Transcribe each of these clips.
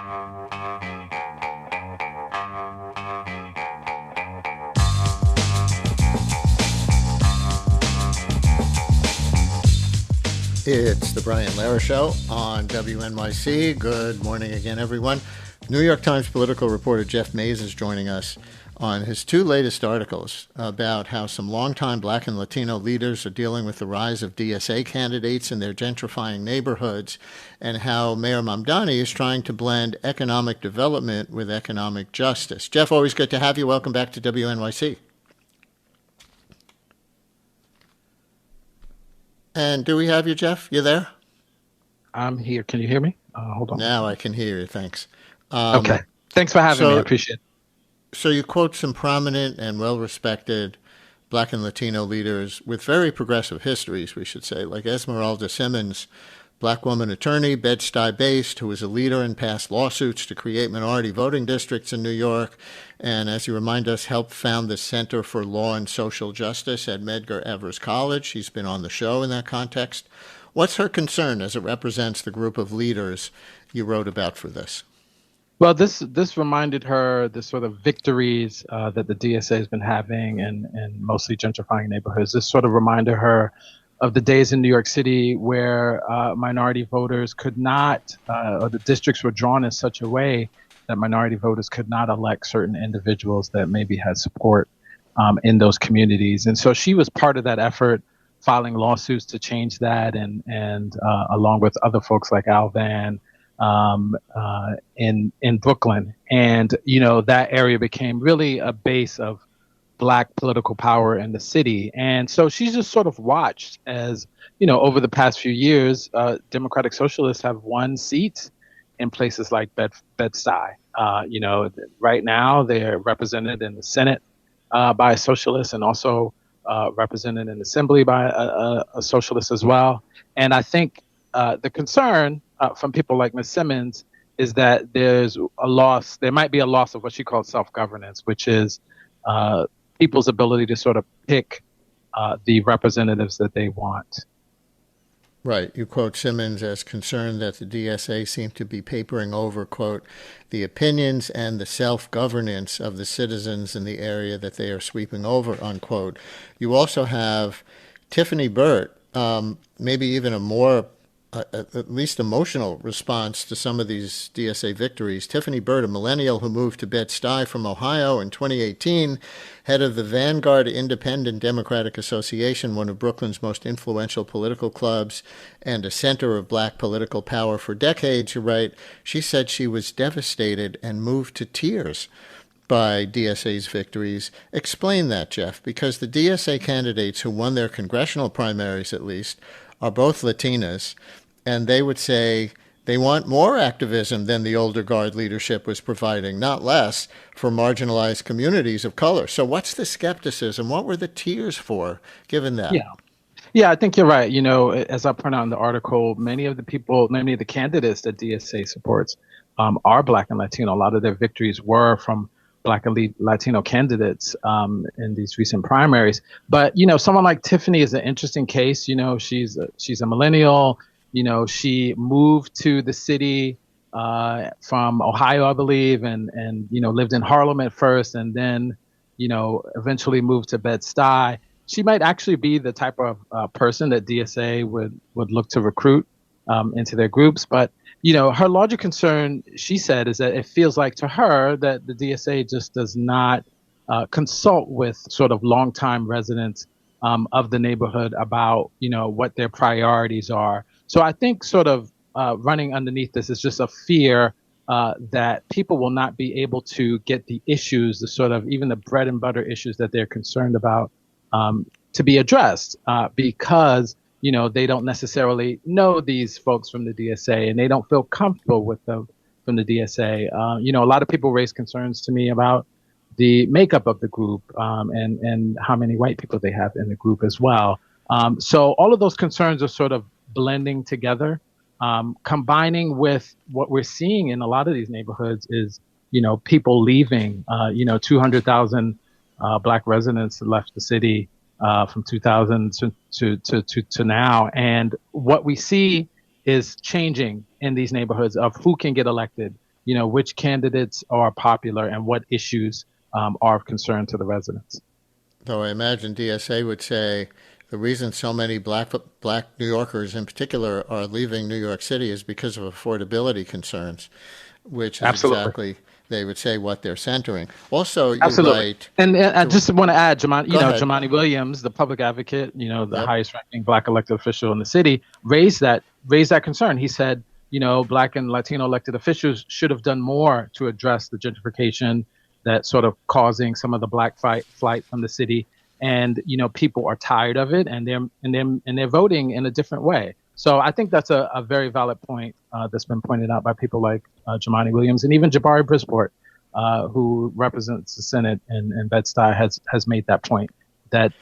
It's the Brian Lehrer Show on WNYC. Good morning again, everyone. New York Times political reporter Jeff Mays is joining us on his two latest articles about how some longtime Black and Latino leaders are dealing with the rise of DSA candidates in their gentrifying neighborhoods, and how Mayor Mamdani is trying to blend economic development with economic justice. Jeff, always good to have you. Welcome back to WNYC. And do we have you, Jeff? You there? I'm here. Can you hear me? Hold on. Now I can hear you. Thanks. Okay. Thanks for having me. I appreciate it. So you quote some prominent and well-respected Black and Latino leaders with very progressive histories, we should say, like Esmeralda Simmons, Black woman attorney, Bed-Stuy based, who was a leader in past lawsuits to create minority voting districts in New York, and as you remind us, helped found the Center for Law and Social Justice at Medgar Evers College. She's been on the show in that context. What's her concern as it represents the group of leaders you wrote about for this? Well, this reminded her the sort of victories that the DSA has been having in mostly gentrifying neighborhoods. This sort of reminded her of the days in New York City where minority voters could not, or the districts were drawn in such a way that minority voters could not elect certain individuals that maybe had support in those communities. And so she was part of that effort, filing lawsuits to change that, and along with other folks like Al Van in Brooklyn. And, you know, that area became really a base of Black political power in the city. And so she's just sort of watched as, you know, over the past few years, Democratic Socialists have won seats in places like Bed-Stuy. You know, right now they're represented in the Senate by a socialist, and also represented in the Assembly by a socialist as well. And I think the concern from people like Ms. Simmons is that there might be a loss of what she calls self-governance, which is people's ability to sort of pick the representatives that they want. Right. You quote Simmons as concerned that the DSA seem to be papering over, quote, the opinions and the self-governance of the citizens in the area that they are sweeping over, unquote. You also have Tiffany Burt, maybe even a more at least emotional response to some of these DSA victories. Tiffany Burt, a millennial who moved to Bed-Stuy from Ohio in 2018, head of the Vanguard Independent Democratic Association, one of Brooklyn's most influential political clubs and a center of Black political power for decades, you write, she said she was devastated and moved to tears by DSA's victories. Explain that, Jeff, because the DSA candidates who won their congressional primaries, at least, are both Latinas, and they would say they want more activism than the older guard leadership was providing, not less, for marginalized communities of color. So what's the skepticism? What were the tears for, given that? Yeah, I think you're right. You know, as I point out in the article, many of the candidates that DSA supports are Black and Latino. A lot of their victories were from Black and Latino candidates in these recent primaries. But, you know, someone like Tiffany is an interesting case. You know, she's a millennial. You know, she moved to the city from Ohio, I believe, and you know, lived in Harlem at first, and then, you know, eventually moved to Bed-Stuy. She might actually be the type of person that DSA would look to recruit into their groups. But, you know, her larger concern, she said, is that it feels like to her that the DSA just does not consult with sort of longtime residents of the neighborhood about, you know, what their priorities are. So I think sort of running underneath this is just a fear that people will not be able to get the issues, the sort of even the bread and butter issues that they're concerned about to be addressed because, you know, they don't necessarily know these folks from the DSA and they don't feel comfortable with them from the DSA. You know, a lot of people raise concerns to me about the makeup of the group and how many white people they have in the group as well. So all of those concerns are sort of blending together, combining with what we're seeing in a lot of these neighborhoods is, you know, people leaving. 200,000 Black residents left the city from 2000 to now. And what we see is changing in these neighborhoods of who can get elected which candidates are popular and what issues are of concern to the residents. Though I imagine DSA would say the reason so many black New Yorkers in particular are leaving New York City is because of affordability concerns, which is Absolutely. exactly, they would say, what they're centering. Also, you Absolutely. write. And I just want to add, Go ahead. Jumaane Williams, the public advocate, the Yep. highest ranking black elected official in the city, raised that concern. He said, black and Latino elected officials should have done more to address the gentrification that's sort of causing some of the black flight from the city. And, people are tired of it, and they're voting in a different way. So I think that's a very valid point that's been pointed out by people like Jumaane Williams, and even Jabari Brisport, who represents the Senate in Bed-Stuy, has made that point that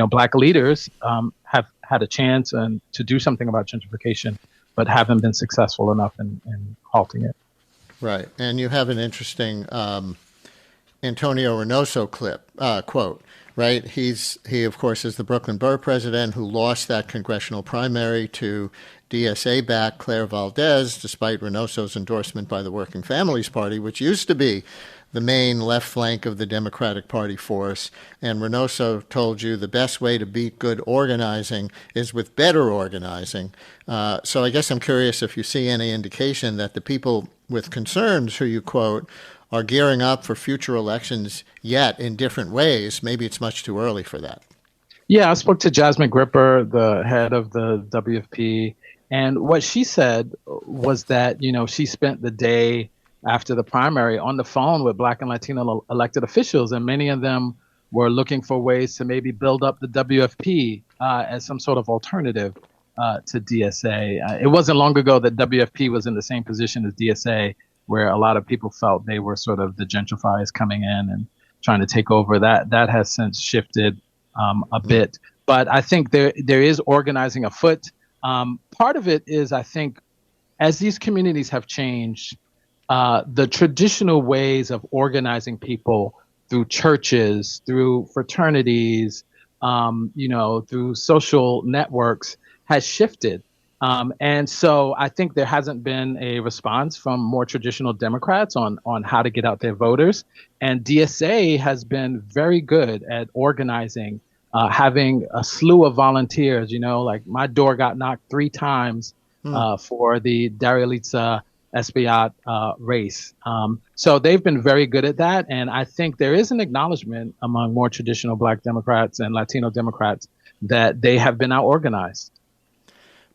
black leaders have had a chance to do something about gentrification, but haven't been successful enough in halting it. Right, and you have an interesting Antonio Reynoso quote. Right, he of course is the Brooklyn Borough president who lost that congressional primary to DSA-backed Claire Valdez, despite Reynoso's endorsement by the Working Families Party, which used to be the main left flank of the Democratic Party force. And Reynoso told you the best way to beat good organizing is with better organizing. So I guess I'm curious if you see any indication that the people with concerns who you quote are gearing up for future elections yet in different ways. Maybe it's much too early for that. Yeah, I spoke to Jasmine Gripper, the head of the WFP, and what she said was that, she spent the day after the primary on the phone with black and Latino elected officials, and many of them were looking for ways to maybe build up the WFP as some sort of alternative to DSA. It wasn't long ago that WFP was in the same position as DSA, where a lot of people felt they were sort of the gentrifiers coming in and trying to take over. That has since shifted a bit. But I think there is organizing afoot. Part of it is, I think, as these communities have changed, the traditional ways of organizing people through churches, through fraternities, through social networks has shifted. And so I think there hasn't been a response from more traditional Democrats on how to get out their voters. And DSA has been very good at organizing, having a slew of volunteers. Like my door got knocked 3 times for the Darreelitza Espaillat race. So they've been very good at that. And I think there is an acknowledgement among more traditional Black Democrats and Latino Democrats that they have been out organized.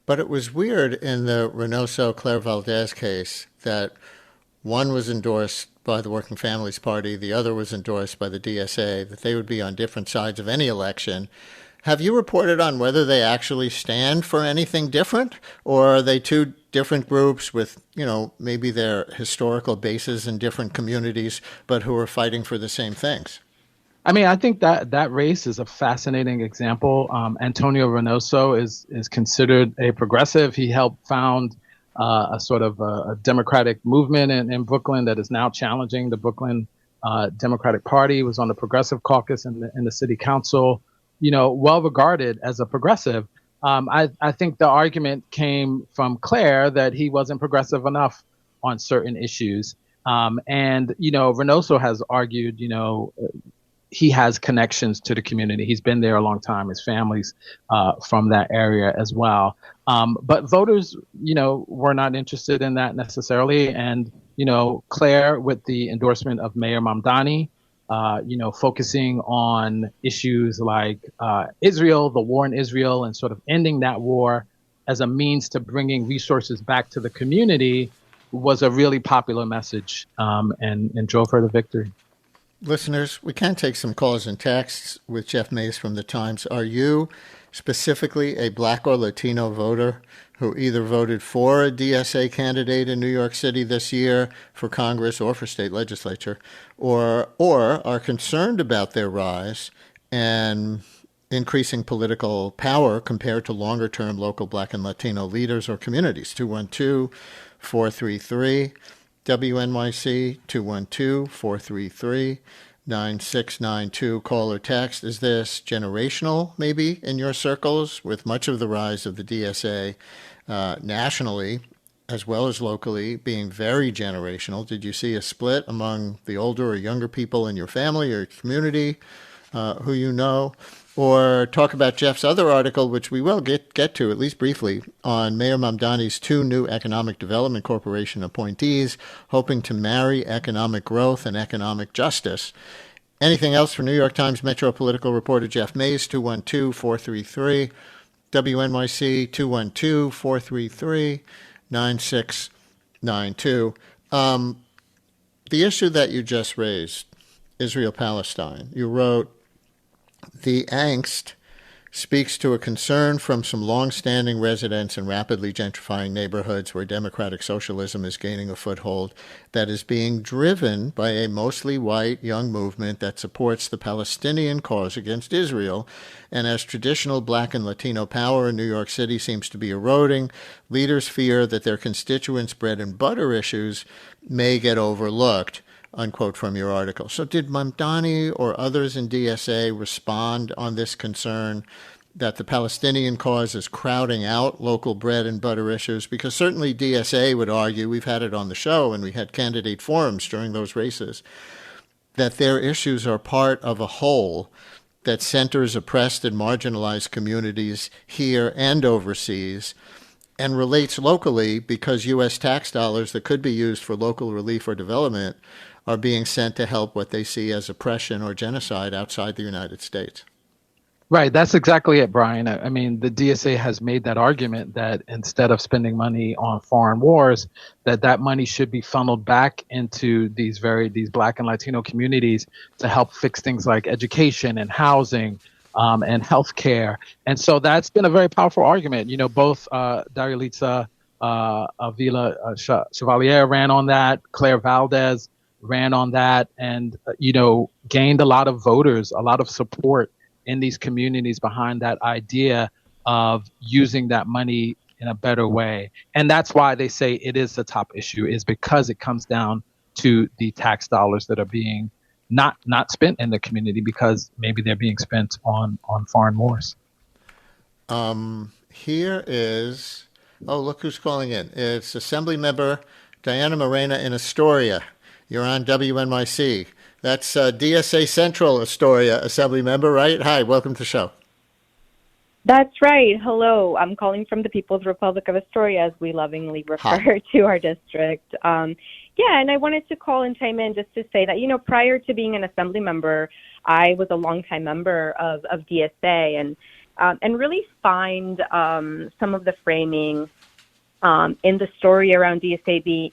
But it was weird in the Reynoso-Claire Valdez case that one was endorsed by the Working Families Party, the other was endorsed by the DSA, that they would be on different sides of any election. Have you reported on whether they actually stand for anything different, or are they two different groups with, maybe their historical bases in different communities, but who are fighting for the same things? I mean, I think that race is a fascinating example. Antonio Reynoso is considered a progressive. He helped found a sort of a democratic movement in Brooklyn that is now challenging the Brooklyn Democratic Party. He was on the Progressive Caucus in the city council. Well regarded as a progressive. I think the argument came from Claire that he wasn't progressive enough on certain issues. And Reynoso has argued, he has connections to the community. He's been there a long time. His family's from that area as well. But voters, were not interested in that necessarily. And, Claire, with the endorsement of Mayor Mamdani, focusing on issues like Israel, the war in Israel, and sort of ending that war as a means to bringing resources back to the community was a really popular message and drove her to victory. Listeners, we can take some calls and texts with Jeff Mays from the Times. Are you specifically a Black or Latino voter who either voted for a DSA candidate in New York City this year for Congress or for state legislature, or are concerned about their rise and increasing political power compared to longer-term local Black and Latino leaders or communities? 212-433 WNYC, 212-433-9692. Call or text. Is this generational, maybe, in your circles, with much of the rise of the DSA nationally as well as locally, being very generational. Did you see a split among the older or younger people in your family or community who you know? Or talk about Jeff's other article, which we will get to, at least briefly, on Mayor Mamdani's 2 new Economic Development Corporation appointees hoping to marry economic growth and economic justice. Anything else for New York Times Metro political reporter Jeff Mays, 212-433, WNYC 212-433-9692. The issue that you just raised, Israel-Palestine, you wrote, the angst speaks to a concern from some long-standing residents in rapidly gentrifying neighborhoods where democratic socialism is gaining a foothold that is being driven by a mostly white young movement that supports the Palestinian cause against Israel. And as traditional Black and Latino power in New York City seems to be eroding, leaders fear that their constituents' bread and butter issues may get overlooked. Unquote from your article. So did Mamdani or others in DSA respond on this concern that the Palestinian cause is crowding out local bread and butter issues? Because certainly DSA would argue, we've had it on the show and we had candidate forums during those races, that their issues are part of a whole that centers oppressed and marginalized communities here and overseas and relates locally because U.S. tax dollars that could be used for local relief or development are being sent to help what they see as oppression or genocide outside the United States. Right. That's exactly it, Brian. I mean, the DSA has made that argument that instead of spending money on foreign wars, that money should be funneled back into these Black and Latino communities to help fix things like education and housing and healthcare. And so that's been a very powerful argument. You know, both Darialitza Avila Chevalier ran on that, Claire Valdez ran on that, and gained a lot of voters, a lot of support in these communities behind that idea of using that money in a better way. And that's why they say it is the top issue, is because it comes down to the tax dollars that are being not spent in the community because maybe they're being spent on foreign wars. Here is, look who's calling in. It's Assembly Member Diana Morena in Astoria. You're on WNYC. That's DSA Central Astoria Assembly Member, right? Hi, welcome to the show. That's right. Hello. I'm calling from the People's Republic of Astoria, as we lovingly refer to our district. And I wanted to call and chime in just to say that, prior to being an Assembly member, I was a longtime member of DSA and really find some of the framing in the story around DSA being,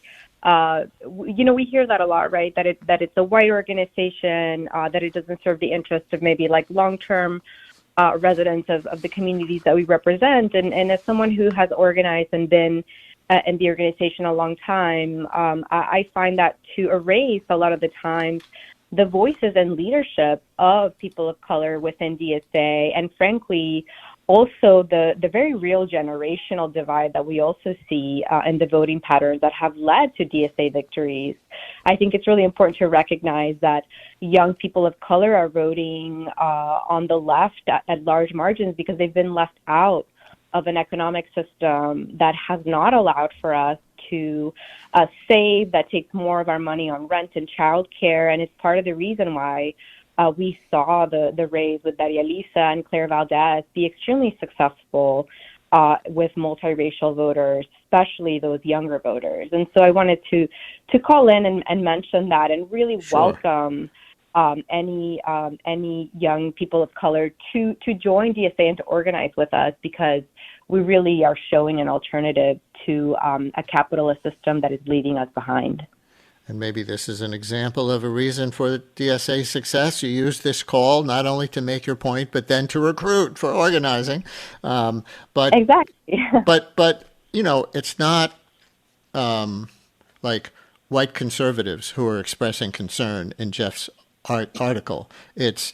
we hear that a lot, right? That it's a white organization, that it doesn't serve the interest of maybe like long-term residents of the communities that we represent. And as someone who has organized and been in the organization a long time, I find that to erase a lot of the times the voices and leadership of people of color within DSA, and frankly, also the very real generational divide that we also see in the voting patterns that have led to DSA victories. I think it's really important to recognize that young people of color are voting on the left at large margins because they've been left out of an economic system that has not allowed for us to save, that takes more of our money on rent and childcare, and it's part of the reason why we saw the raise with Darialitza and Claire Valdez be extremely successful with multiracial voters, especially those younger voters. And so I wanted to call in and mention that and really welcome any young people of color to join DSA and to organize with us, because we really are showing an alternative to a capitalist system that is leaving us behind. And maybe this is an example of a reason for DSA success. You use this call not only to make your point, but then to recruit for organizing. But exactly. but it's not like white conservatives who are expressing concern in Jeff's article. It's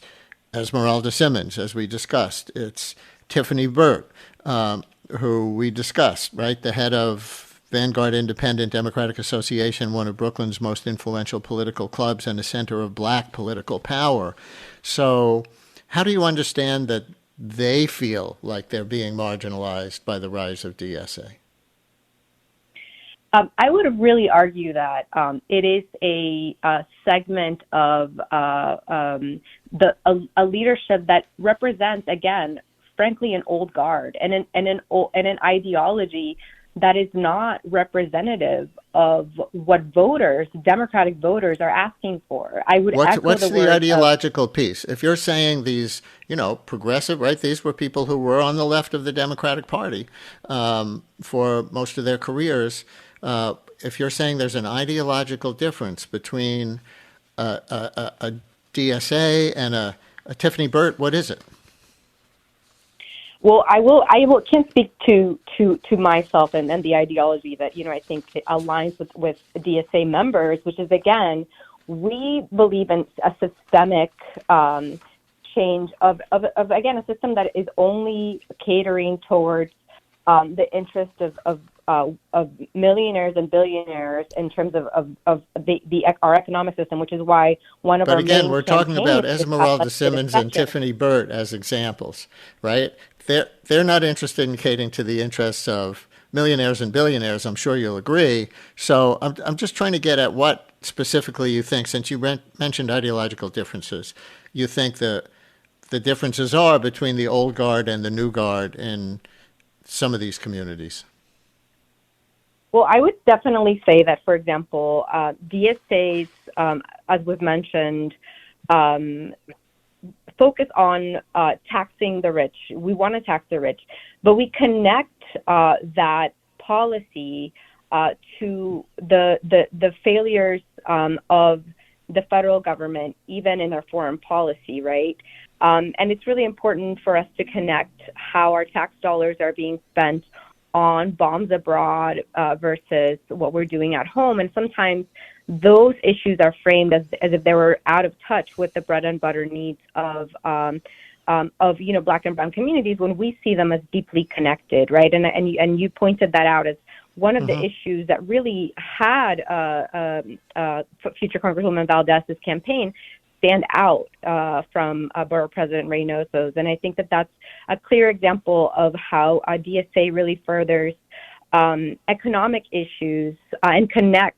Esmeralda Simmons, as we discussed. It's Tiffany Burt, who we discussed, right? The head of Vanguard Independent Democratic Association, one of Brooklyn's most influential political clubs and a center of Black political power. So how do you understand that they feel like they're being marginalized by the rise of DSA? I would really argue that it is a segment of a leadership that represents, again, frankly, an old guard and an ideology that is not representative of what voters, Democratic voters, are asking for. I would echo What's the the word ideological piece? If you're saying these, progressive, right? These were people who were on the left of the Democratic Party for most of their careers. If you're saying there's an ideological difference between a DSA and a Tiffany Burt, what is it? Well, I can't speak to myself and the ideology that, I think it aligns with DSA members, which is, again, we believe in a systemic change of again, a system that is only catering towards the interest of millionaires and billionaires in terms of our economic system, which is why one of our But again, main we're talking about campaigns is Esmeralda uplifted Simmons and expression. Tiffany Burt as examples, right? They're not interested in catering to the interests of millionaires and billionaires. I'm sure you'll agree. So I'm just trying to get at what specifically you think, since you mentioned ideological differences, you think the differences are between the old guard and the new guard in some of these communities. Well, I would definitely say that, for example, DSAs, as we've mentioned, focus on taxing the rich. We want to tax the rich, but we connect that policy to the failures of the federal government, even in their foreign policy, right? And it's really important for us to connect how our tax dollars are being spent on bombs abroad versus what we're doing at home. And sometimes those issues are framed as if they were out of touch with the bread and butter needs of Black and brown communities, when we see them as deeply connected, right? And you pointed that out as one of the issues that really had future Congresswoman Valdez's campaign stand out from Borough President Reynoso's. And I think that that's a clear example of how DSA really furthers economic issues and connects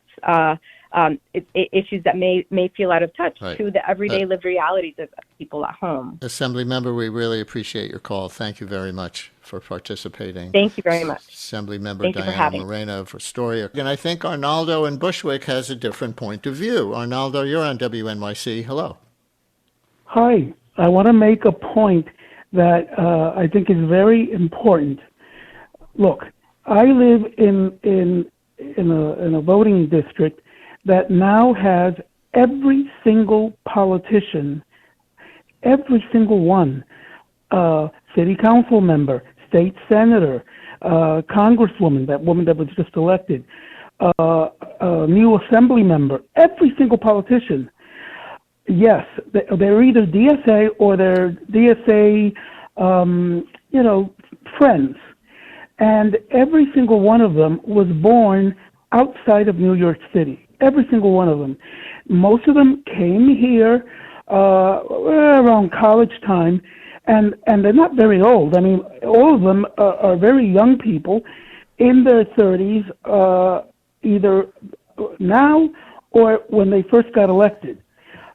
issues that may feel out of touch to the everyday lived realities of people at home. Assembly member, we really appreciate your call. Thank you very much for participating. Thank you very much. Assembly member Thank Diana Moreno of Astoria. And I think Arnaldo in Bushwick has a different point of view. Arnaldo, you're on WNYC. Hello. Hi. I want to make a point that I think is very important. Look, I live in a voting district that now has every single politician, every single one, city council member, state senator, congresswoman, that woman that was just elected, new assembly member, every single politician. Yes, they're either DSA or they're DSA, friends. And every single one of them was born outside of New York City. Every single one of them. Most of them came here around college time, and they're not very old. I mean, all of them are very young people in their 30s, either now or when they first got elected.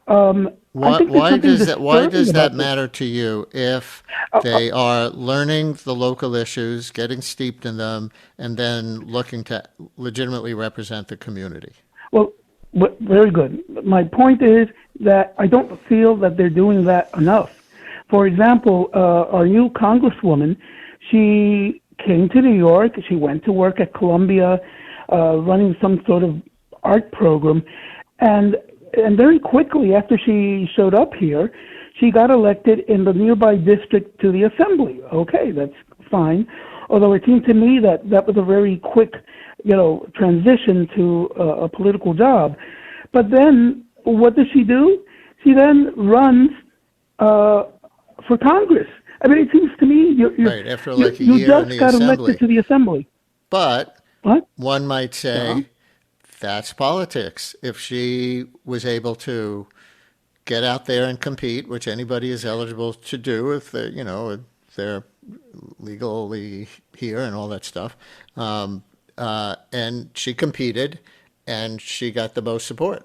Why does that matter to you if they are learning the local issues, getting steeped in them, and then looking to legitimately represent the community? Well, very good. My point is that I don't feel that they're doing that enough. For example, our new congresswoman, she came to New York. She went to work at Columbia, running some sort of art program, and very quickly after she showed up here, she got elected in the nearby district to the assembly. Okay, that's fine. Although it seemed to me that was a very quick, transition to a political job. But then what does she do? She then runs for Congress. I mean, it seems to me right, after like a year just in the got assembly. elected to the assembly. But what? One might say that's politics. If she was able to get out there and compete, which anybody is eligible to do if they're legally here and all that stuff, and she competed, and she got the most support.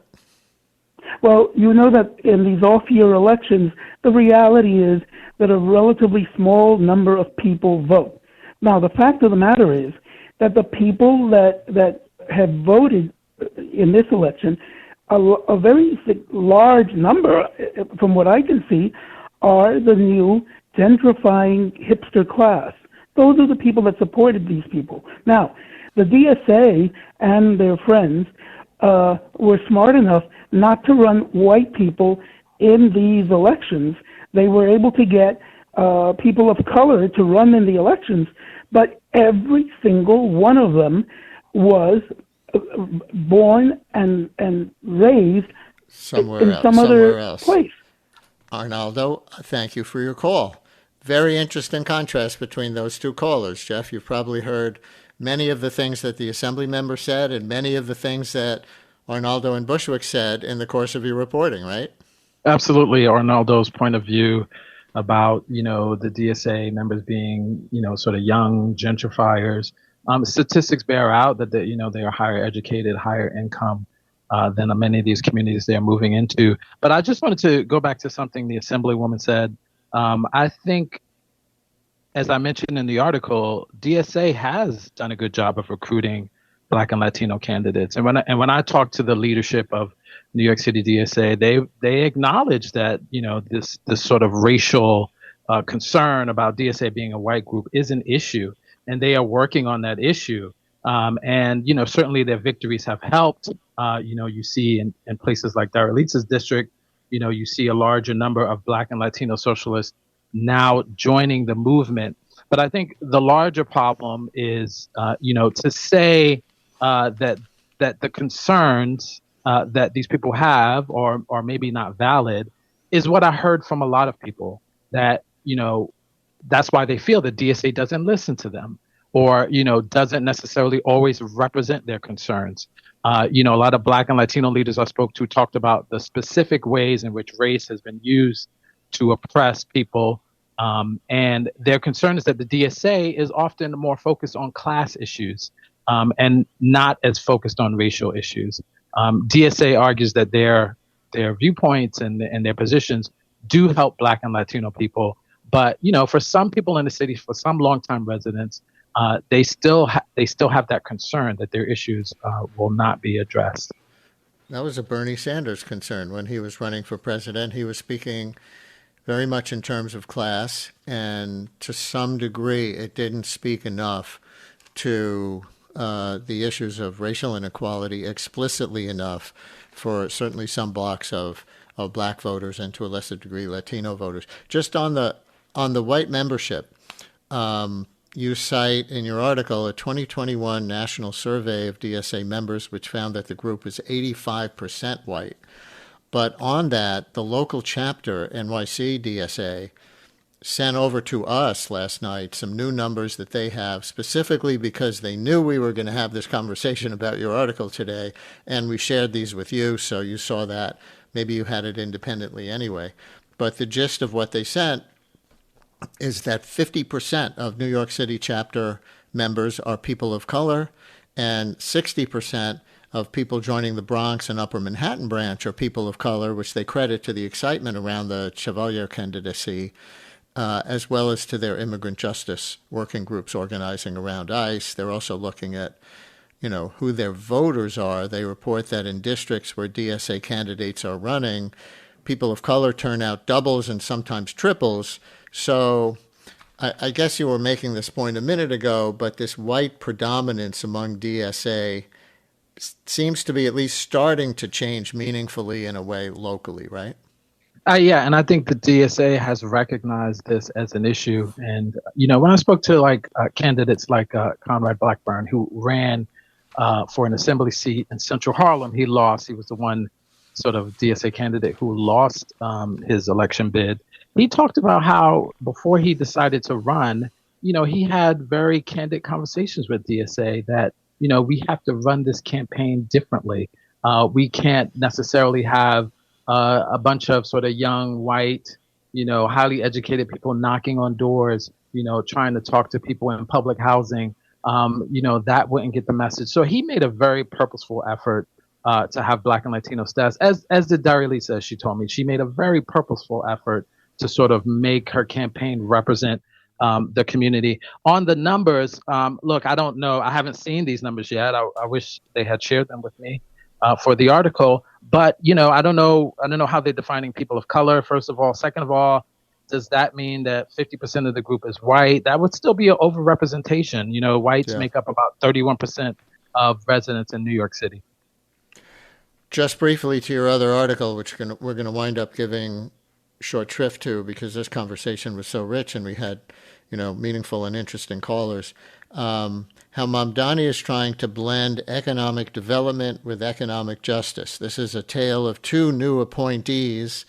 Well, you know that in these off-year elections, the reality is that a relatively small number of people vote. Now, the fact of the matter is that the people that have voted in this election, a very large number, from what I can see, are the new gentrifying hipster class. Those are the people that supported these people. Now, the DSA and their friends were smart enough not to run white people in these elections. They were able to get people of color to run in the elections, but every single one of them was born and raised in some other place. Arnaldo, thank you for your call. Very interesting contrast between those two callers, Jeff. You've probably heard many of the things that the Assembly member said and many of the things that Arnaldo and Bushwick said in the course of your reporting, right? Absolutely. Arnaldo's point of view about, the DSA members being, sort of young gentrifiers. Statistics bear out that they are higher educated, higher income than many of these communities they're moving into. But I just wanted to go back to something the Assemblywoman said. I think, as I mentioned in the article, DSA has done a good job of recruiting Black and Latino candidates. And when I talk to the leadership of New York City DSA, they acknowledge that this sort of racial concern about DSA being a white group is an issue, and they are working on that issue. And certainly their victories have helped. You see in places like Daralitza's district, you see a larger number of Black and Latino socialists now joining the movement. But I think the larger problem is, to say that the concerns that these people have are maybe not valid is what I heard from a lot of people, that, that's why they feel that DSA doesn't listen to them or, doesn't necessarily always represent their concerns. A lot of Black and Latino leaders I spoke to talked about the specific ways in which race has been used to oppress people. And their concern is that the DSA is often more focused on class issues and not as focused on racial issues. DSA argues that their viewpoints and their positions do help Black and Latino people. But, for some people in the city, for some longtime residents, they still have that concern that their issues will not be addressed. That was a Bernie Sanders concern when he was running for president. He was speaking very much in terms of class, and to some degree, it didn't speak enough to the issues of racial inequality explicitly enough for certainly some blocks of Black voters and to a lesser degree Latino voters. Just on the white membership, you cite in your article a 2021 national survey of DSA members, which found that the group was 85% white. But on that, the local chapter, NYC-DSA, sent over to us last night some new numbers that they have, specifically because they knew we were going to have this conversation about your article today, and we shared these with you, so you saw that. Maybe you had it independently anyway. But the gist of what they sent is that 50% of New York City chapter members are people of color, and 60% of people joining the Bronx and Upper Manhattan branch are people of color, which they credit to the excitement around the Chevalier candidacy, as well as to their immigrant justice working groups organizing around ICE. They're also looking at, who their voters are. They report that in districts where DSA candidates are running, people of color turnout doubles and sometimes triples. So I guess you were making this point a minute ago, but this white predominance among DSA seems to be at least starting to change meaningfully in a way locally, right? Yeah, and I think the DSA has recognized this as an issue. And, when I spoke to candidates like Conrad Blackburn, who ran for an assembly seat in Central Harlem, he lost. He was the one sort of DSA candidate who lost his election bid. He talked about how before he decided to run, he had very candid conversations with DSA that, we have to run this campaign differently. We can't necessarily have a bunch of sort of young, white, highly educated people knocking on doors, trying to talk to people in public housing that wouldn't get the message. So he made a very purposeful effort to have Black and Latino status, as did Darilisa, as she told me. She made a very purposeful effort to sort of make her campaign represent the community. On the numbers, look, I don't know. I haven't seen these numbers yet. I wish they had shared them with me for the article. But, I don't know how they're defining people of color, first of all. Second of all, does that mean that 50% of the group is white? That would still be an overrepresentation. Whites make up about 31% of residents in New York City. Just briefly to your other article, which we're going to wind up giving short shrift to because this conversation was so rich and we had, meaningful and interesting callers. How Mamdani is trying to blend economic development with economic justice. This is a tale of two new appointees.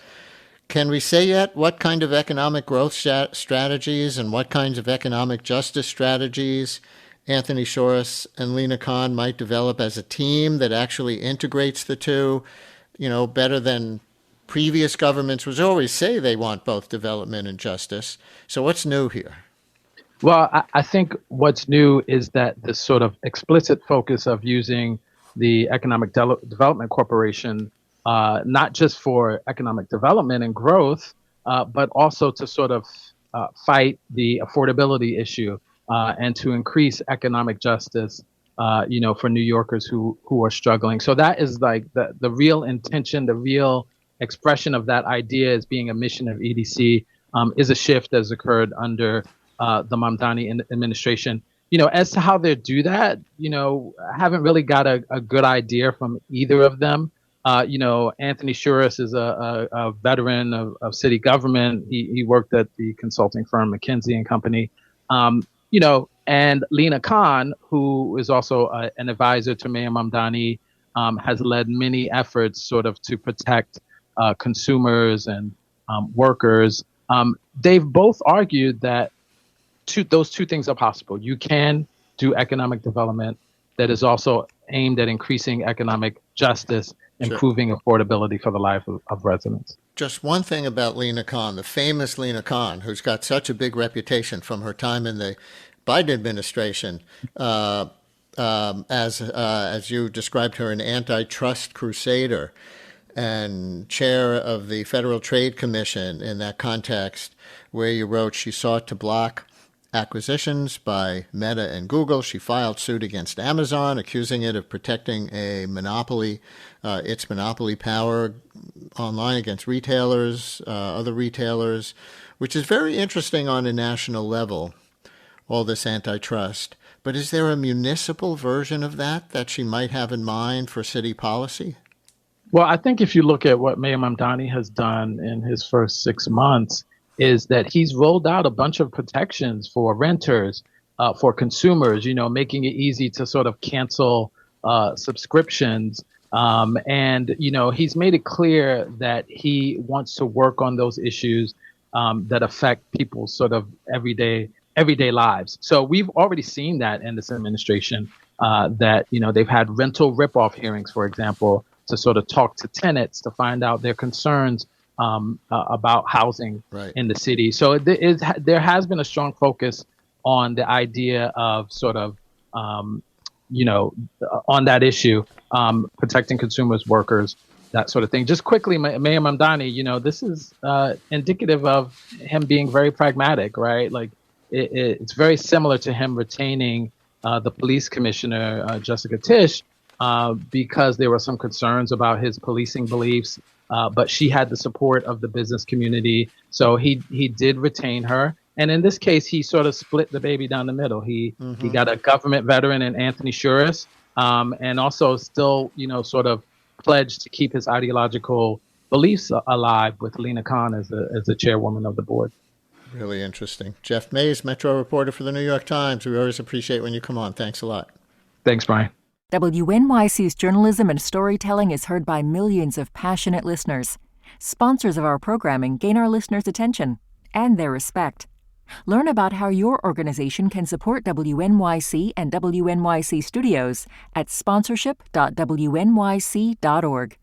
Can we say yet what kind of economic growth strategies and what kinds of economic justice strategies Anthony Shorus and Lena Khan might develop as a team that actually integrates the two, better than previous governments, which always say they want both development and justice. So what's new here? Well, I think what's new is that this sort of explicit focus of using the Economic Development Corporation, not just for economic development and growth, but also to sort of fight the affordability issue and to increase economic justice, for New Yorkers who are struggling. So that is like the real intention, the real expression of that idea as being a mission of EDC is a shift that's occurred under the Mamdani administration. As to how they do that, I haven't really got a good idea from either of them. Anthony Shorus is a veteran of city government. He worked at the consulting firm McKinsey and Company. And Lena Khan, who is also an advisor to Mayor Mamdani, has led many efforts sort of to protect consumers and workers. They've both argued that those two things are possible. You can do economic development that is also aimed at increasing economic justice, improving affordability for the life of residents. Just one thing about Lena Khan, the famous Lena Khan, who's got such a big reputation from her time in the Biden administration, as you described her, an antitrust crusader and chair of the Federal Trade Commission in that context, where you wrote she sought to block acquisitions by Meta and Google. She filed suit against Amazon, accusing it of protecting a monopoly, its monopoly power online against retailers, other retailers, which is very interesting on a national level, all this antitrust. But is there a municipal version of that she might have in mind for city policy? Well, I think if you look at what Mayor Mamdani has done in his first 6 months, is that he's rolled out a bunch of protections for renters, for consumers, making it easy to sort of cancel subscriptions. And he's made it clear that he wants to work on those issues that affect people's sort of everyday lives. So we've already seen that in this administration, that, they've had rental ripoff hearings, for example, to sort of talk to tenants to find out their concerns about housing in the city. So there has been a strong focus on the idea of sort of, on that issue, protecting consumers, workers, that sort of thing. Just quickly, Mayor Mamdani, this is indicative of him being very pragmatic, right? Like it's very similar to him retaining the police commissioner, Jessica Tisch, because there were some concerns about his policing beliefs. But she had the support of the business community. So he did retain her. And in this case, he sort of split the baby down the middle. He got a government veteran in Anthony Shorus, and also still, sort of pledged to keep his ideological beliefs alive with Lena Khan as the chairwoman of the board. Really interesting. Jeff Mays, Metro reporter for the New York Times. We always appreciate when you come on. Thanks a lot. Thanks, Brian. WNYC's journalism and storytelling is heard by millions of passionate listeners. Sponsors of our programming gain our listeners' attention and their respect. Learn about how your organization can support WNYC and WNYC Studios at sponsorship.wnyc.org.